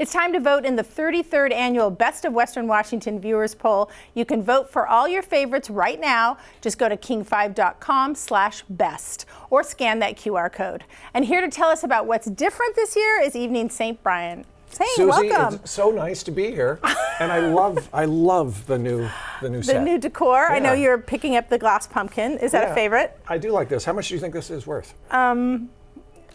It's time to vote in the 33rd annual Best of Western Washington Viewers Poll. You can vote for all your favorites right now. Just go to king5.com/best or scan that QR code. And here to tell us about what's different this year is Evening St. Brian. St. Susie, welcome. It's so nice to be here, and I love the new set. The new decor. Yeah. I know you're picking up the glass pumpkin. Is that a favorite? I do like this. How much do you think this is worth?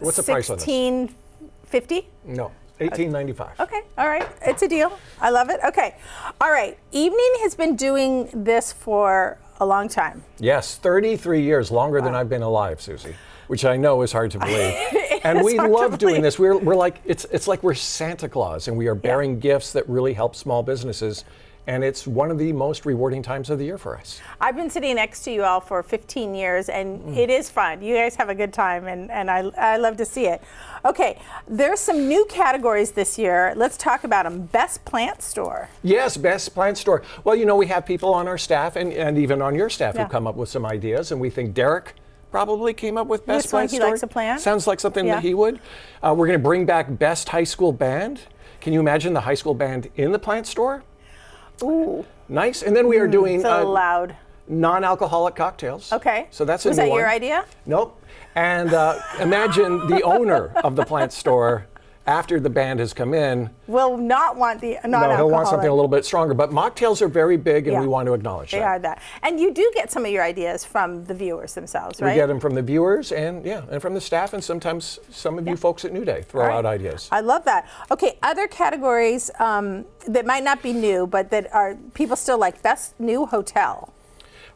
What's the price on this? $16.50? No, $18.95. Okay, all right, it's a deal. I love it. Okay, all right. Evening has been doing this for a long time. Yes, 33 years, longer than I've been alive, Susie, which I know is hard to believe. And we love doing this. We're like it's like we're Santa Claus, and we are bearing gifts that really help small businesses. And it's one of the most rewarding times of the year for us. I've been sitting next to you all for 15 years, and it is fun. You guys have a good time, and I love to see it. Okay, there's some new categories this year. Let's talk about them. Best Plant Store. Yes, Best Plant Store. Well, you know, we have people on our staff and even on your staff who come up with some ideas, and we think Derek probably came up with Best Plant Store. He likes a plant. Sounds like something that he would. We're going to bring back Best High School Band. Can you imagine the high school band in the plant store? Ooh. Nice. And then we are doing so loud. Non-alcoholic cocktails. Okay. So that's a Was new that one. your idea? Nope. And imagine the owner of the plant store, after the band has come in, will not want the non-alcoholic. No, he'll want something a little bit stronger. But mocktails are very big, and we want to acknowledge that. They are that. And you do get some of your ideas from the viewers themselves, right? We get them from the viewers and from the staff, and sometimes some of you folks at New Day throw out ideas. I love that. Okay, other categories that might not be new, but that are people still like. Best New Hotel.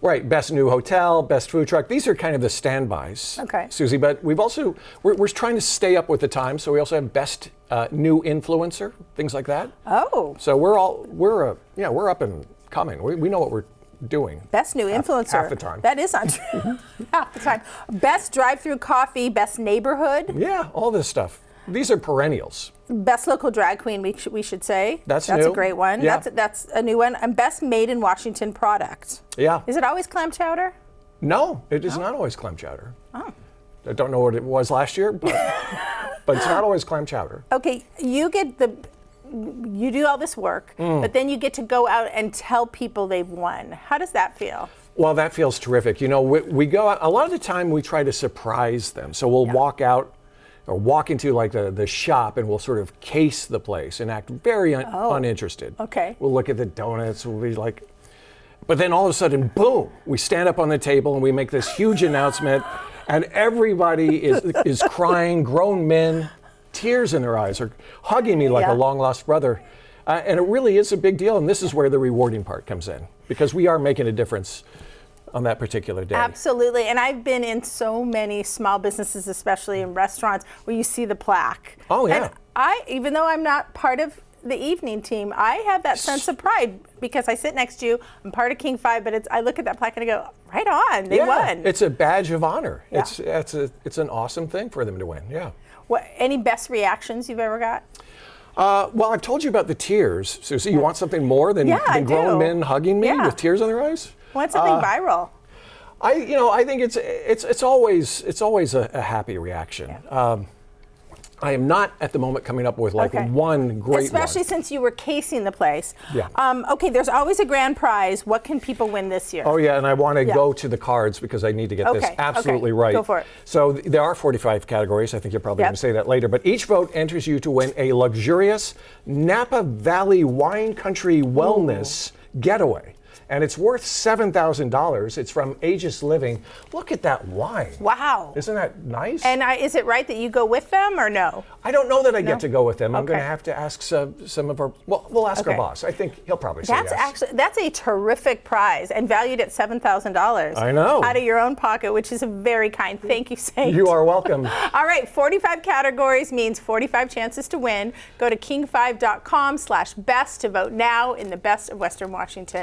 Right, Best New Hotel, Best Food Truck. These are kind of the standbys, Susie. But we've also we're trying to stay up with the times, so we also have Best New Influencer, things like that. Oh. So we're up and coming. We know what we're doing. Best New Influencer. Half the time. That is untrue. Half the time. Best Drive-Through Coffee. Best Neighborhood. Yeah, all this stuff. These are perennials. Best Local Drag Queen, we should say. That's new. a great one. Yeah. That's a new one. And Best Made in Washington Product. Yeah. Is it always clam chowder? No, it is not always clam chowder. Oh. I don't know what it was last year, but it's not always clam chowder. Okay, you do all this work, but then you get to go out and tell people they've won. How does that feel? Well, that feels terrific. You know, we go out, a lot of the time we try to surprise them. So we'll walk out or walk into like the shop, and we'll sort of case the place and act very uninterested. Okay. We'll look at the donuts, we'll be like, but then all of a sudden, boom, we stand up on the table and we make this huge announcement, and everybody is crying, grown men, tears in their eyes, or hugging me like a long lost brother. And it really is a big deal, and this is where the rewarding part comes in, because we are making a difference on that particular day. Absolutely, and I've been in so many small businesses, especially in restaurants, where you see the plaque. Oh yeah. And even though I'm not part of the evening team, I have that sense of pride because I sit next to you. I'm part of King 5, but I look at that plaque and I go, right on, they won. It's a badge of honor. Yeah. It's an awesome thing for them to win. Yeah. Any best reactions you've ever got? Well, I've told you about the tears. So you want something more than grown men hugging me with tears in their eyes? Want something viral? I think it's always a happy reaction. Yeah. I am not at the moment coming up with one great one. Especially since you were casing the place. Yeah. Okay, there's always a grand prize. What can people win this year? Oh yeah, and I want to go to the cards because I need to get this absolutely right. Go for it. So there are 45 categories. I think you're probably going to say that later. But each vote enters you to win a luxurious Napa Valley wine country wellness getaway. And it's worth $7,000. It's from Aegis Living. Look at that wine. Wow. Isn't that nice? And is it right that you go with them or no? I don't know that I get to go with them. I'm going to have to ask some of our, we'll ask our boss. I think he'll probably say yes. That's a terrific prize and valued at $7,000. I know. Out of your own pocket, which is a very kind. Thank you, Saint. You are welcome. All right, 45 categories means 45 chances to win. Go to king5.com/best to vote now in the Best of Western Washington.